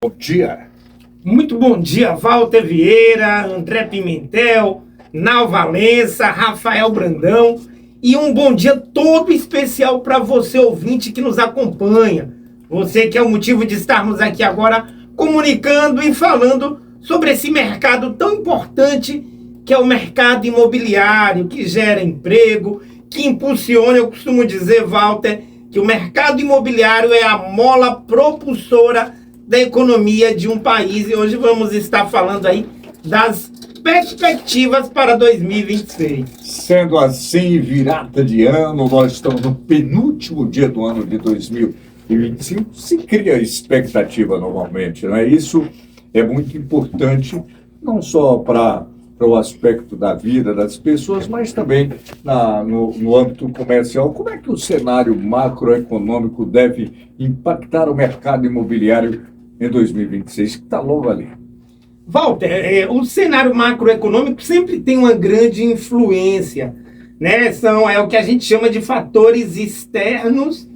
Bom dia. Muito bom dia, Walter Vieira, André Pimentel, Nau Valença, Rafael Brandão e um bom dia todo especial para você, ouvinte, que nos acompanha. Você que é o motivo de estarmos aqui agora comunicando e falando sobre esse mercado tão importante que é o mercado imobiliário, que gera emprego, que impulsiona. Eu costumo dizer, Walter, que o mercado imobiliário é a mola propulsora da economia de um país, e hoje vamos estar falando aí das perspectivas para 2026. Sendo assim, virada de ano, nós estamos no penúltimo dia do ano de 2025, se cria expectativa normalmente, não é? Isso é muito importante, não só para o aspecto da vida das pessoas, mas também no âmbito comercial. Como é que o cenário macroeconômico deve impactar o mercado imobiliário em 2026, que está logo ali? Walter, o cenário macroeconômico sempre tem uma grande influência, né? É o que a gente chama de fatores externos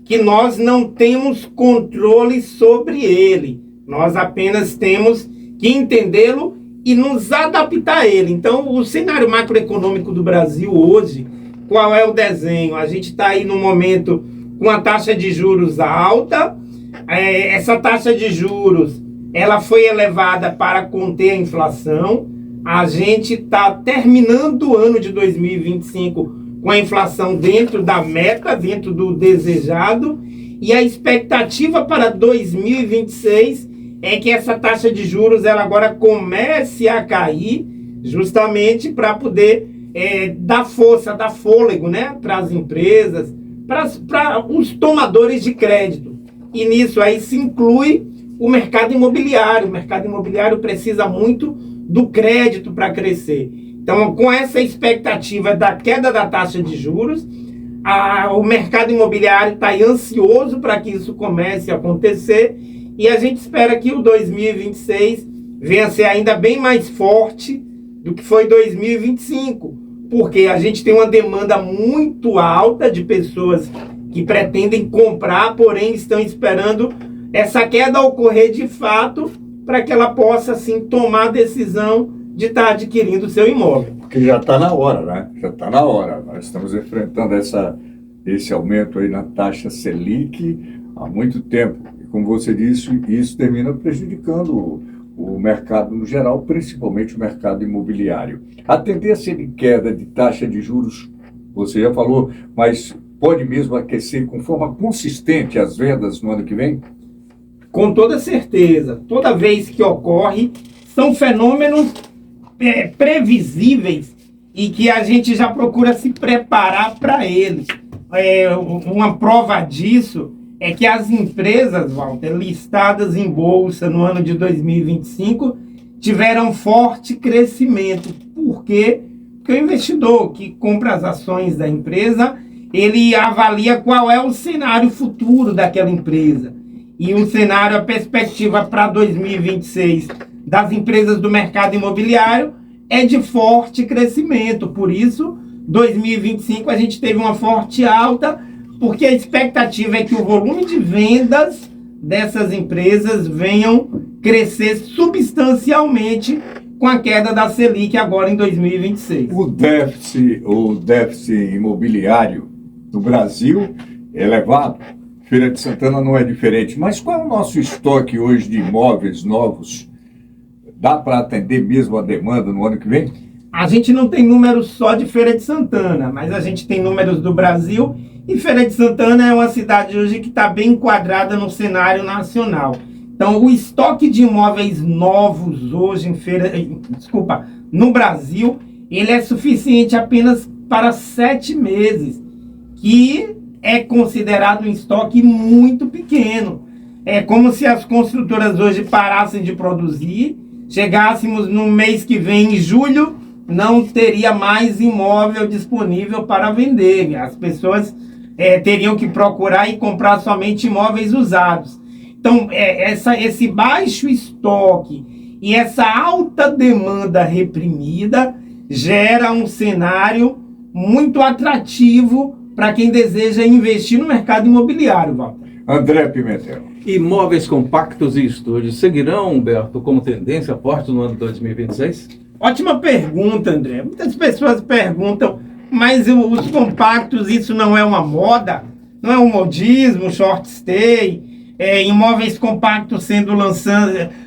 que nós não temos controle sobre ele. Nós apenas temos que entendê-lo e nos adaptar a ele. Então, o cenário macroeconômico do Brasil hoje, qual é o desenho? A gente está aí no momento com a taxa de juros alta. Essa taxa de juros ela foi elevada para conter a inflação. A gente está terminando o ano de 2025 com a inflação dentro da meta, dentro do desejado, e a expectativa para 2026 é que essa taxa de juros ela agora comece a cair, justamente para poder dar força, dar fôlego, né, para as empresas, para os tomadores de crédito. E nisso aí se inclui o mercado imobiliário. O mercado imobiliário precisa muito do crédito para crescer. Então, com essa expectativa da queda da taxa de juros, o mercado imobiliário está ansioso para que isso comece a acontecer, e a gente espera que o 2026 venha a ser ainda bem mais forte do que foi 2025, porque a gente tem uma demanda muito alta de pessoas que pretendem comprar, porém estão esperando essa queda ocorrer de fato para que ela possa, assim, tomar a decisão de estar adquirindo o seu imóvel. Porque já está na hora, né? Já está na hora. Nós estamos enfrentando esse aumento aí na taxa Selic há muito tempo. E como você disse, isso termina prejudicando o mercado no geral, principalmente o mercado imobiliário. A tendência de queda de taxa de juros, você já falou, mas pode mesmo aquecer com forma consistente as vendas no ano que vem? Com toda certeza. Toda vez que ocorre, são fenômenos previsíveis e que a gente já procura se preparar para eles. Uma prova disso é que as empresas, Walter, listadas em bolsa no ano de 2025 tiveram forte crescimento. Por quê? Porque o investidor que compra as ações da empresa, ele avalia qual é o cenário futuro daquela empresa. E o cenário, a perspectiva para 2026 das empresas do mercado imobiliário é de forte crescimento. Por isso, 2025 a gente teve uma forte alta, porque a expectativa é que o volume de vendas dessas empresas venham crescer substancialmente com a queda da Selic agora em 2026. O déficit imobiliário no Brasil é elevado. Feira de Santana não é diferente. Mas qual é o nosso estoque hoje de imóveis novos? Dá para atender mesmo a demanda no ano que vem? A gente não tem números só de Feira de Santana, mas a gente tem números do Brasil, e Feira de Santana é uma cidade hoje que está bem enquadrada no cenário nacional. Então, o estoque de imóveis novos hoje no Brasil, ele é suficiente apenas para 7 meses, que é considerado um estoque muito pequeno. É como se as construtoras hoje parassem de produzir, chegássemos no mês que vem, em julho, não teria mais imóvel disponível para vender. As pessoas teriam que procurar e comprar somente imóveis usados. Então, esse baixo estoque e essa alta demanda reprimida gera um cenário muito atrativo para quem deseja investir no mercado imobiliário, Walter. André Pimentel. Imóveis compactos e estúdios seguirão, Humberto, como tendência forte no ano 2026? Ótima pergunta, André. Muitas pessoas perguntam, mas os compactos, isso não é uma moda? Não é um modismo, short stay? Imóveis compactos sendo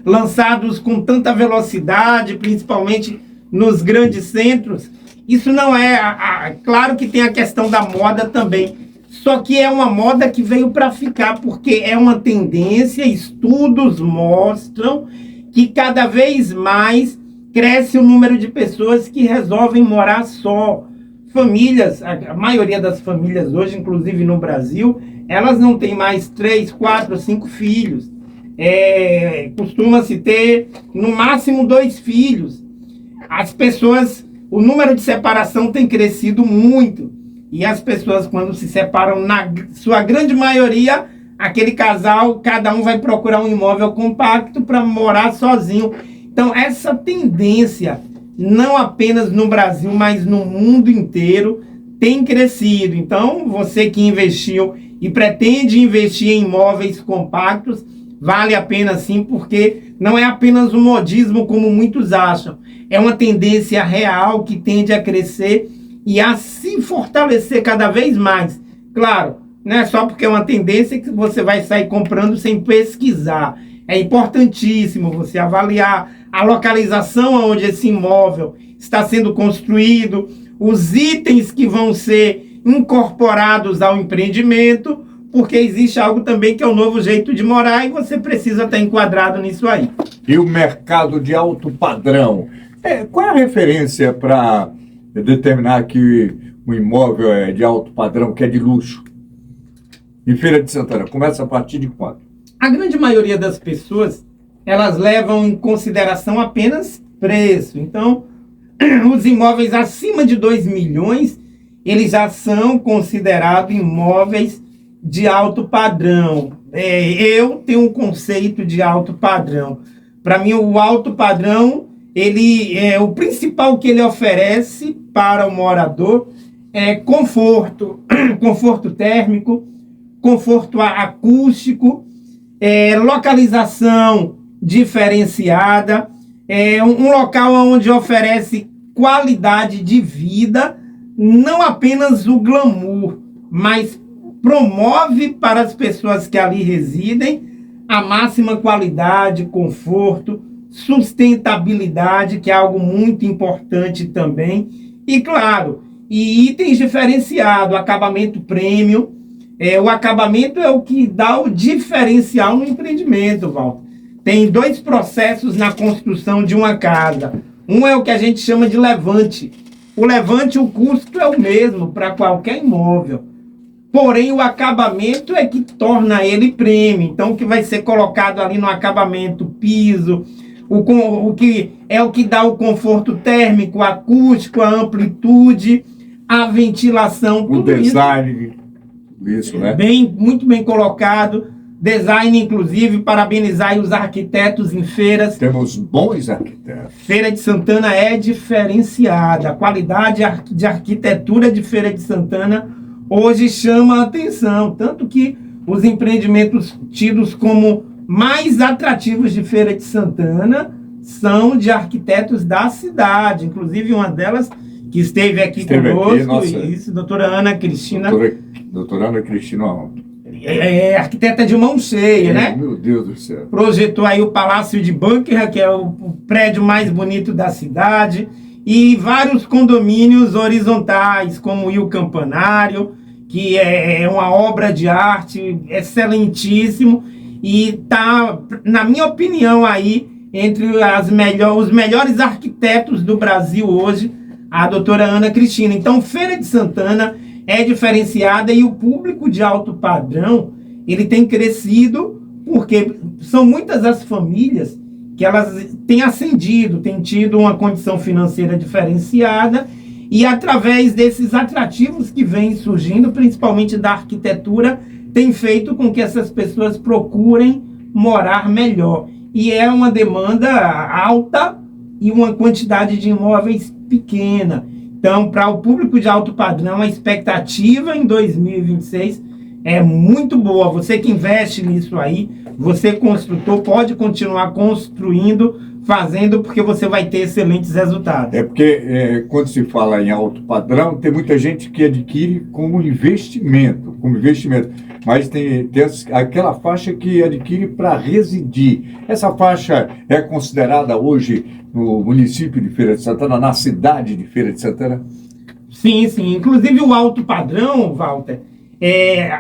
lançados com tanta velocidade, principalmente nos grandes centros? Isso não é... Claro que tem a questão da moda também, só que é uma moda que veio para ficar, porque é uma tendência, estudos mostram que cada vez mais cresce o número de pessoas que resolvem morar só. Famílias, a maioria das famílias hoje, inclusive no Brasil, elas não têm mais 3, 4, 5 filhos. Costuma-se ter, no máximo, 2 filhos. As pessoas, o número de separação tem crescido muito. E as pessoas, quando se separam, na sua grande maioria, aquele casal, cada um vai procurar um imóvel compacto para morar sozinho. Então, essa tendência, não apenas no Brasil, mas no mundo inteiro, tem crescido. Então, você que investiu e pretende investir em imóveis compactos, vale a pena sim, porque não é apenas um modismo como muitos acham. É uma tendência real que tende a crescer e a se fortalecer cada vez mais. Claro, não é só porque é uma tendência que você vai sair comprando sem pesquisar. É importantíssimo você avaliar a localização onde esse imóvel está sendo construído, os itens que vão ser incorporados ao empreendimento, porque existe algo também que é o novo jeito de morar e você precisa estar enquadrado nisso aí. E o mercado de alto padrão? Qual é a referência para determinar que um imóvel é de alto padrão, que é de luxo? Em Feira de Santana, começa a partir de quanto? A grande maioria das pessoas, elas levam em consideração apenas preço. Então, os imóveis acima de 2 milhões, eles já são considerados imóveis de alto padrão. Eu tenho um conceito de alto padrão. Para mim, o alto padrão, ele é o principal que ele oferece para o morador é conforto, conforto térmico, conforto acústico, localização diferenciada, um local onde oferece qualidade de vida, não apenas o glamour, mas promove para as pessoas que ali residem a máxima qualidade, conforto, sustentabilidade, que é algo muito importante também, e claro, e itens diferenciados, acabamento premium. O acabamento é o que dá o diferencial no empreendimento, Walter. Tem 2 processos na construção de uma casa. Um é o que a gente chama de levante. O levante, o custo é o mesmo para qualquer imóvel. Porém, o acabamento é que torna ele premium. Então, o que vai ser colocado ali no acabamento, piso, o que é o que dá o conforto térmico, acústico, a amplitude, a ventilação, o design, isso, né? Muito bem colocado. Design, inclusive, parabenizar os arquitetos em feiras. Temos bons arquitetos. Feira de Santana é diferenciada. A qualidade de arquitetura de Feira de Santana hoje chama a atenção. Tanto que os empreendimentos tidos como mais atrativos de Feira de Santana são de arquitetos da cidade. Inclusive, uma delas que esteve aqui conosco, isso, doutora Ana Cristina. Doutora Ana Cristina, arquiteta de mão cheia, né? Meu Deus do céu. Projetou aí o Palácio de Buckingham, que é o prédio mais bonito da cidade, e vários condomínios horizontais, como o Rio Campanário, que é uma obra de arte excelentíssimo, e está, na minha opinião, aí, entre os melhores arquitetos do Brasil hoje, a doutora Ana Cristina. Então, Feira de Santana é diferenciada e o público de alto padrão, ele tem crescido porque são muitas as famílias que elas têm ascendido, têm tido uma condição financeira diferenciada e através desses atrativos que vêm surgindo, principalmente da arquitetura, tem feito com que essas pessoas procurem morar melhor. E é uma demanda alta e uma quantidade de imóveis pequena. Então, para o público de alto padrão, a expectativa em 2026 é muito boa. Você que investe nisso aí, você construtor, pode continuar construindo, fazendo, porque você vai ter excelentes resultados. É porque quando se fala em alto padrão, tem muita gente que adquire como investimento, mas tem aquela faixa que adquire para residir. Essa faixa é considerada hoje no município de Feira de Santana, na cidade de Feira de Santana? Sim, sim. Inclusive o alto padrão, Walter,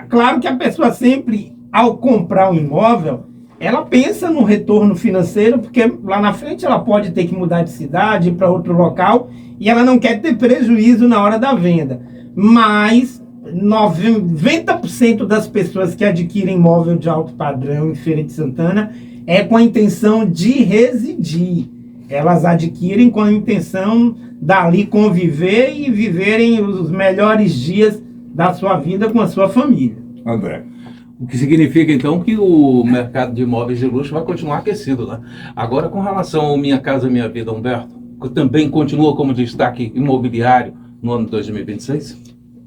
claro que a pessoa sempre, ao comprar um imóvel, ela pensa no retorno financeiro, porque lá na frente ela pode ter que mudar de cidade, ir para outro local, e ela não quer ter prejuízo na hora da venda. Mas 90% das pessoas que adquirem imóvel de alto padrão em Feira de Santana é com a intenção de residir. Elas adquirem com a intenção dali conviver e viverem os melhores dias da sua vida com a sua família. André. O que significa, então, que o mercado de imóveis de luxo vai continuar aquecido, né? Agora, com relação ao Minha Casa Minha Vida, Humberto, que também continua como destaque imobiliário no ano de 2026?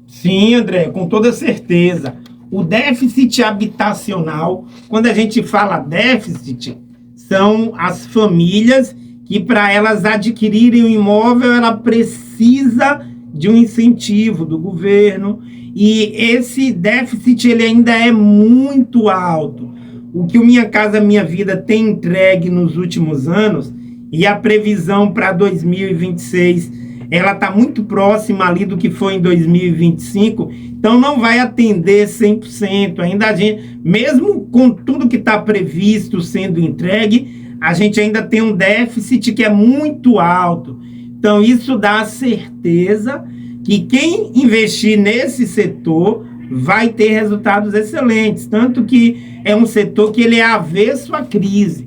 Sim, André, com toda certeza. O déficit habitacional, quando a gente fala déficit, são as famílias que, para elas adquirirem um imóvel, ela precisa de um incentivo do governo, e esse déficit ele ainda é muito alto. O que o Minha Casa Minha Vida tem entregue nos últimos anos, e a previsão para 2026, ela está muito próxima ali do que foi em 2025, então não vai atender 100%. Ainda a gente, mesmo com tudo que está previsto sendo entregue, a gente ainda tem um déficit que é muito alto. Então isso dá a certeza que quem investir nesse setor vai ter resultados excelentes, tanto que é um setor que ele é avesso à crise,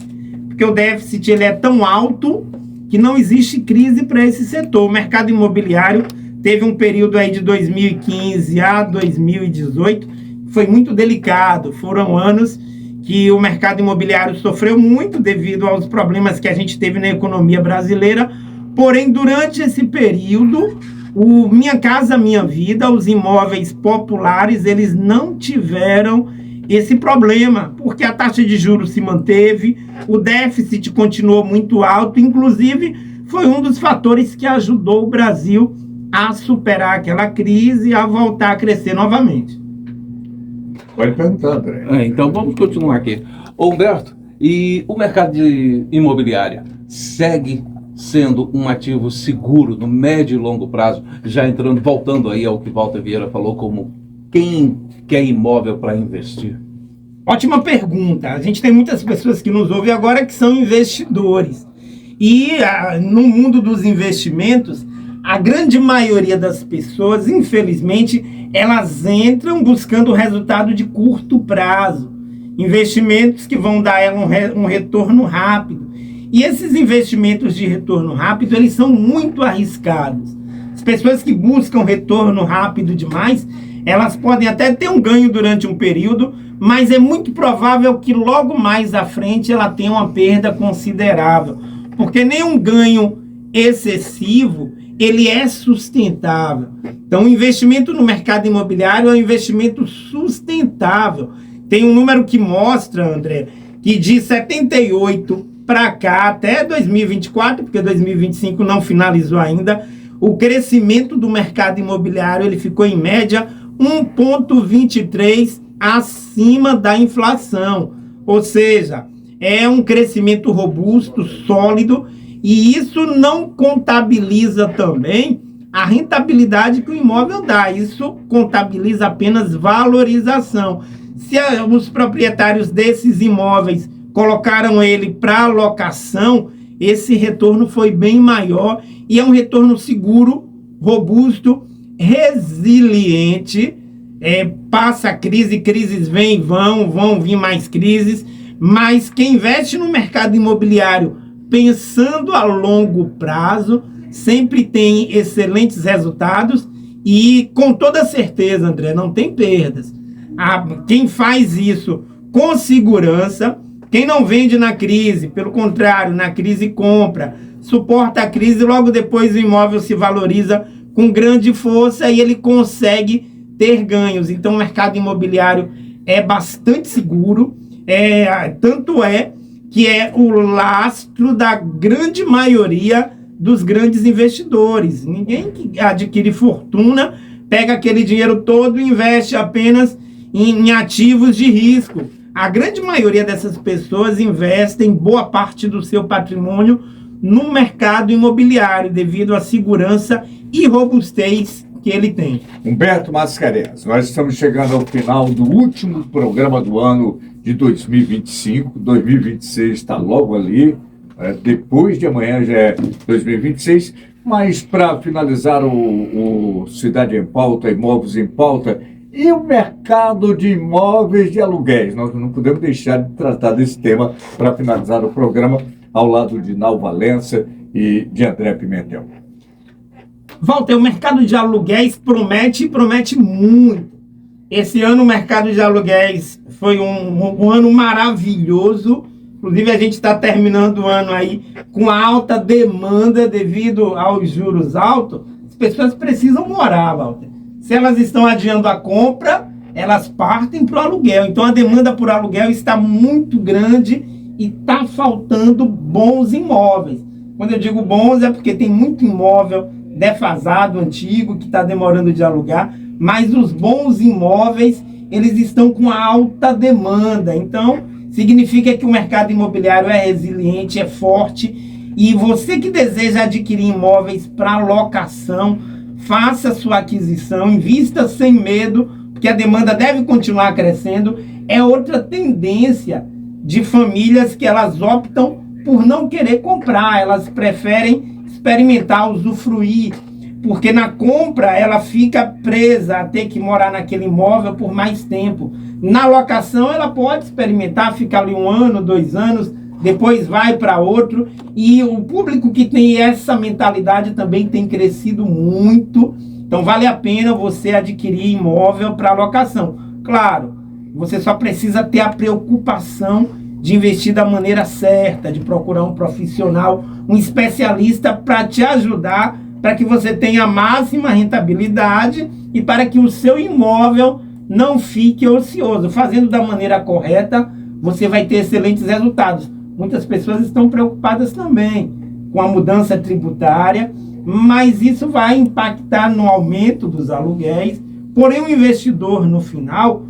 porque o déficit ele é tão alto que não existe crise para esse setor. O mercado imobiliário teve um período aí de 2015 a 2018, foi muito delicado, foram anos que o mercado imobiliário sofreu muito devido aos problemas que a gente teve na economia brasileira, porém durante esse período, o Minha Casa Minha Vida, os imóveis populares, eles não tiveram esse problema, porque a taxa de juros se manteve, o déficit continuou muito alto, inclusive foi um dos fatores que ajudou o Brasil a superar aquela crise e a voltar a crescer novamente. Pode perguntar, André. Então vamos continuar aqui. Humberto, e o mercado de imobiliária segue sendo um ativo seguro no médio e longo prazo, já voltando aí ao que Walter Vieira falou, como quem quer imóvel para investir? Ótima pergunta. A gente tem muitas pessoas que nos ouvem agora que são investidores. E no mundo dos investimentos, a grande maioria das pessoas, infelizmente, elas entram buscando resultado de curto prazo. Investimentos que vão dar um retorno rápido. E esses investimentos de retorno rápido, eles são muito arriscados. As pessoas que buscam retorno rápido demais, elas podem até ter um ganho durante um período, mas é muito provável que logo mais à frente ela tenha uma perda considerável. Porque nenhum ganho excessivo, ele é sustentável. Então, o investimento no mercado imobiliário é um investimento sustentável. Tem um número que mostra, André, que de 78 para cá, até 2024, porque 2025 não finalizou ainda, o crescimento do mercado imobiliário ele ficou em média 1,23 acima da inflação. Ou seja, é um crescimento robusto, sólido, e isso não contabiliza também a rentabilidade que o imóvel dá. Isso contabiliza apenas valorização. Se os proprietários desses imóveis colocaram ele para locação, esse retorno foi bem maior e é um retorno seguro, robusto, resiliente. Passa crise, crises vêm e vão vir mais crises, mas quem investe no mercado imobiliário pensando a longo prazo sempre tem excelentes resultados e com toda certeza, André, não tem perdas. Quem faz isso com segurança, quem não vende na crise, pelo contrário, na crise compra, suporta a crise, logo depois o imóvel se valoriza com grande força e ele consegue ter ganhos. Então, o mercado imobiliário é bastante seguro, tanto é que é o lastro da grande maioria dos grandes investidores. Ninguém que adquire fortuna pega aquele dinheiro todo e investe apenas em ativos de risco. A grande maioria dessas pessoas investem boa parte do seu patrimônio no mercado imobiliário, devido à segurança e robustez que ele tem. Humberto Mascarenhas, nós estamos chegando ao final do último programa do ano de 2025. 2026 está logo ali, depois de amanhã já é 2026, mas para finalizar o Cidade em Pauta, Imóveis em Pauta, e o mercado de imóveis de aluguéis, nós não podemos deixar de tratar desse tema para finalizar o programa, ao lado de Nau Valença e de André Pimentel. Walter, o mercado de aluguéis promete muito. Esse ano o mercado de aluguéis foi um ano maravilhoso. Inclusive, a gente está terminando o ano aí com alta demanda devido aos juros altos. As pessoas precisam morar, Walter. Se elas estão adiando a compra, elas partem para o aluguel. Então, a demanda por aluguel está muito grande e está faltando bons imóveis. Quando eu digo bons, é porque tem muito imóvel defasado, antigo, que está demorando de alugar, mas os bons imóveis, eles estão com alta demanda. Então, significa que o mercado imobiliário é resiliente, é forte, e você que deseja adquirir imóveis para locação, faça sua aquisição, invista sem medo, porque a demanda deve continuar crescendo. É outra tendência de famílias que elas optam por não querer comprar, elas preferem experimentar, usufruir, porque na compra ela fica presa a ter que morar naquele imóvel por mais tempo. Na locação ela pode experimentar, ficar ali 1 ano, 2 anos, depois vai para outro, e o público que tem essa mentalidade também tem crescido muito. Então vale a pena você adquirir imóvel para locação. Claro, você só precisa ter a preocupação de investir da maneira certa, de procurar um profissional, um especialista para te ajudar, para que você tenha a máxima rentabilidade e para que o seu imóvel não fique ocioso. Fazendo da maneira correta, você vai ter excelentes resultados. Muitas pessoas estão preocupadas também com a mudança tributária, mas isso vai impactar no aumento dos aluguéis. Porém, o investidor, no final,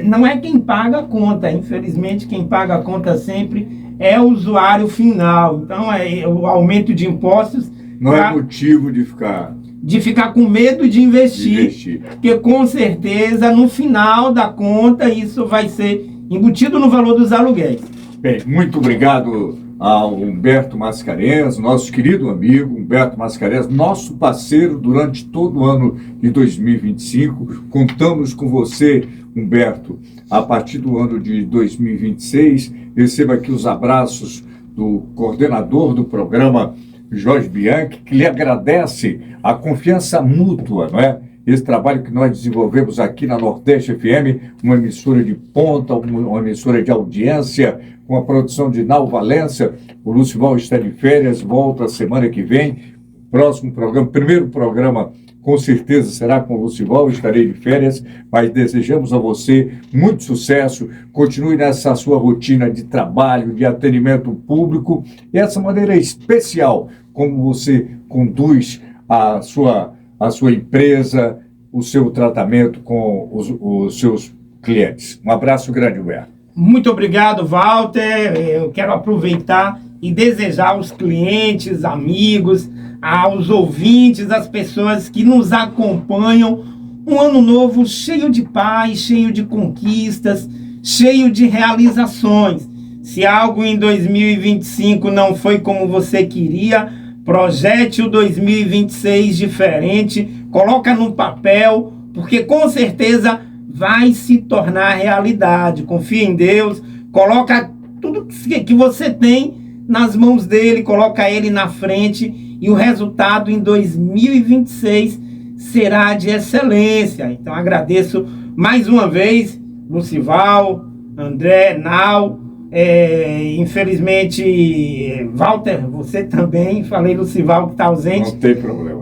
não é quem paga a conta. Infelizmente, quem paga a conta sempre é o usuário final. Então, o aumento de impostos não é motivo de ficar com medo de investir, porque com certeza no final da conta isso vai ser embutido no valor dos aluguéis. Bem, muito obrigado ao Humberto Mascarenhas, nosso querido amigo Humberto Mascarenhas, nosso parceiro durante todo o ano de 2025. Contamos com você, Humberto, a partir do ano de 2026. Receba aqui os abraços do coordenador do programa, Jorge Bianchi, que lhe agradece a confiança mútua, não é? Esse trabalho que nós desenvolvemos aqui na Nordeste FM, uma emissora de ponta, uma emissora de audiência, com a produção de Nau Valença. O Lucival está de férias, volta semana que vem. Próximo programa, primeiro programa, com certeza será com o Lucival, estarei de férias, mas desejamos a você muito sucesso, continue nessa sua rotina de trabalho, de atendimento público, e essa maneira especial como você conduz a sua empresa, o seu tratamento com os seus clientes. Um abraço grande, Humberto. Muito obrigado, Walter. Eu quero aproveitar e desejar aos clientes, amigos, aos ouvintes, às pessoas que nos acompanham, um ano novo cheio de paz, cheio de conquistas, cheio de realizações. Se algo em 2025 não foi como você queria, projete o 2026 diferente, coloca no papel, porque com certeza vai se tornar realidade. Confia em Deus, coloca tudo que você tem nas mãos dele, coloca ele na frente, e o resultado em 2026 será de excelência. Então agradeço mais uma vez, Lucival, André, Nau, infelizmente, Walter, você também, falei Lucival que está ausente. Não tem problema.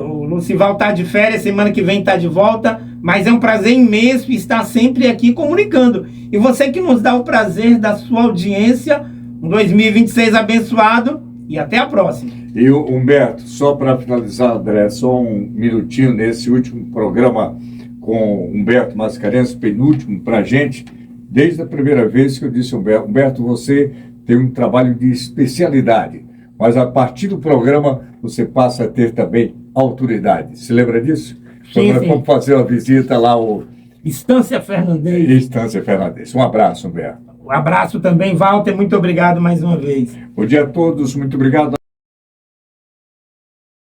O Lucival está de férias, semana que vem está de volta, mas é um prazer imenso estar sempre aqui comunicando. E você que nos dá o prazer da sua audiência, um 2026 abençoado e até a próxima. E Humberto, só para finalizar, André, só um minutinho nesse último programa com Humberto Mascarenhas, penúltimo para a gente. Desde a primeira vez que eu disse, Humberto, você tem um trabalho de especialidade, mas a partir do programa você passa a ter também autoridade. Se lembra disso? Sim, Então, sim. vamos fazer uma visita lá ao Estância Fernandes. Estância Fernandes. Um abraço, Humberto. Um abraço também, Walter. Muito obrigado mais uma vez. Bom dia a todos. Muito obrigado.